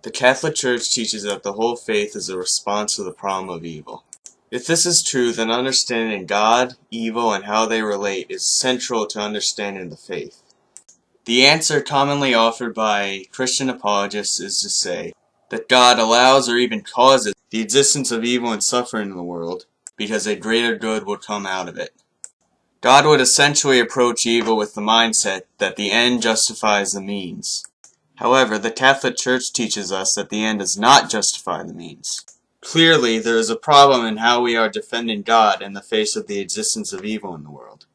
The Catholic Church teaches that the whole faith is a response to the problem of evil. If this is true, then understanding God, evil, and how they relate is central to understanding the faith. The answer commonly offered by Christian apologists is to say that God allows or even causes the existence of evil and suffering in the world because a greater good would come out of it. God would essentially approach evil with the mindset that the end justifies the means. However, the Catholic Church teaches us that the end does not justify the means. Clearly, there is a problem in how we are defending God in the face of the existence of evil in the world.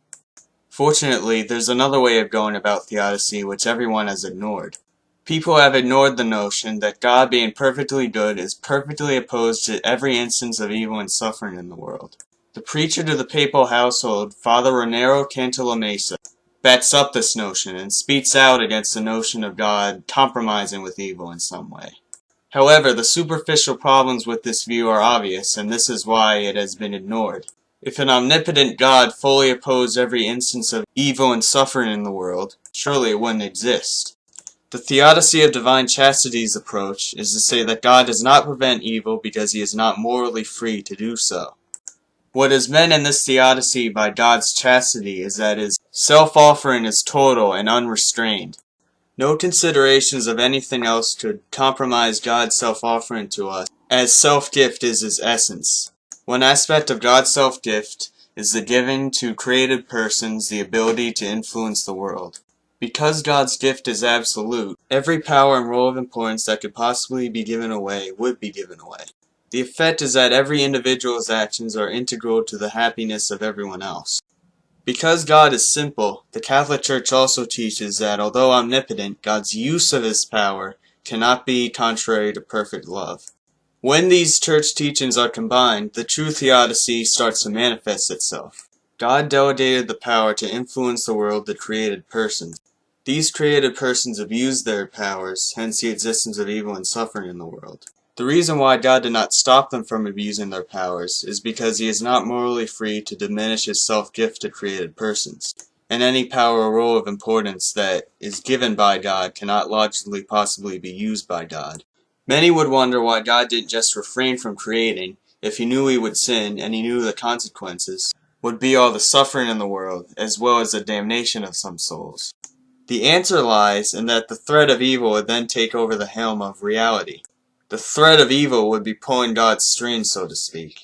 Fortunately, there's another way of going about theodicy which everyone has ignored. People have ignored the notion that God being perfectly good is perfectly opposed to every instance of evil and suffering in the world. The preacher to the papal household, Father Raniero Cantalamessa, backs up this notion and speaks out against the notion of God compromising with evil in some way. However, the superficial problems with this view are obvious, and this is why it has been ignored. If an omnipotent God fully opposed every instance of evil and suffering in the world, surely it wouldn't exist. The Theodicy of Divine Chastity's approach is to say that God does not prevent evil because he is not morally free to do so. What is meant in this theodicy by God's chastity is that his self-offering is total and unrestrained. No considerations of anything else could compromise God's self-offering to us, as self-gift is his essence. One aspect of God's self-gift is the giving to created persons the ability to influence the world. Because God's gift is absolute, every power and role of importance that could possibly be given away would be given away. The effect is that every individual's actions are integral to the happiness of everyone else. Because God is simple, the Catholic Church also teaches that although omnipotent, God's use of his power cannot be contrary to perfect love. When these church teachings are combined, the true theodicy starts to manifest itself. God delegated the power to influence the world to created persons. These created persons abuse their powers, hence the existence of evil and suffering in the world. The reason why God did not stop them from abusing their powers is because he is not morally free to diminish his self-gift to created persons, and any power or role of importance that is given by God cannot logically possibly be used by God. Many would wonder why God didn't just refrain from creating if he knew he would sin and he knew the consequences would be all the suffering in the world, as well as the damnation of some souls. The answer lies in that the threat of evil would then take over the helm of reality. The threat of evil would be pulling God's strings, so to speak.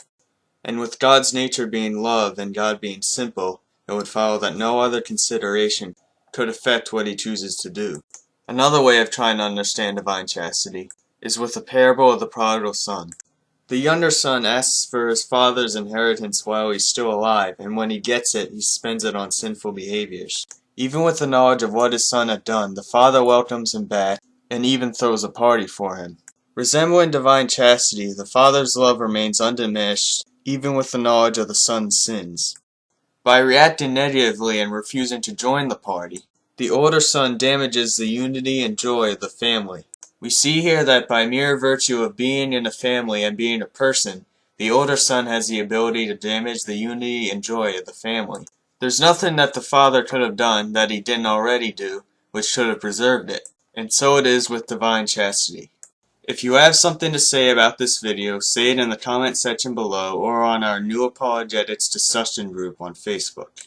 And with God's nature being love and God being simple, it would follow that no other consideration could affect what he chooses to do. Another way of trying to understand divine chastity is with the parable of the prodigal son. The younger son asks for his father's inheritance while he's still alive, and when he gets it, he spends it on sinful behaviors. Even with the knowledge of what his son had done, the father welcomes him back and even throws a party for him. Resembling divine chastity, the father's love remains undiminished, even with the knowledge of the son's sins. By reacting negatively and refusing to join the party, the older son damages the unity and joy of the family. We see here that by mere virtue of being in a family and being a person, the older son has the ability to damage the unity and joy of the family. There's nothing that the father could have done that he didn't already do, which should have preserved it. And so it is with divine chastity. If you have something to say about this video, say it in the comment section below or on our new Apologetics discussion group on Facebook.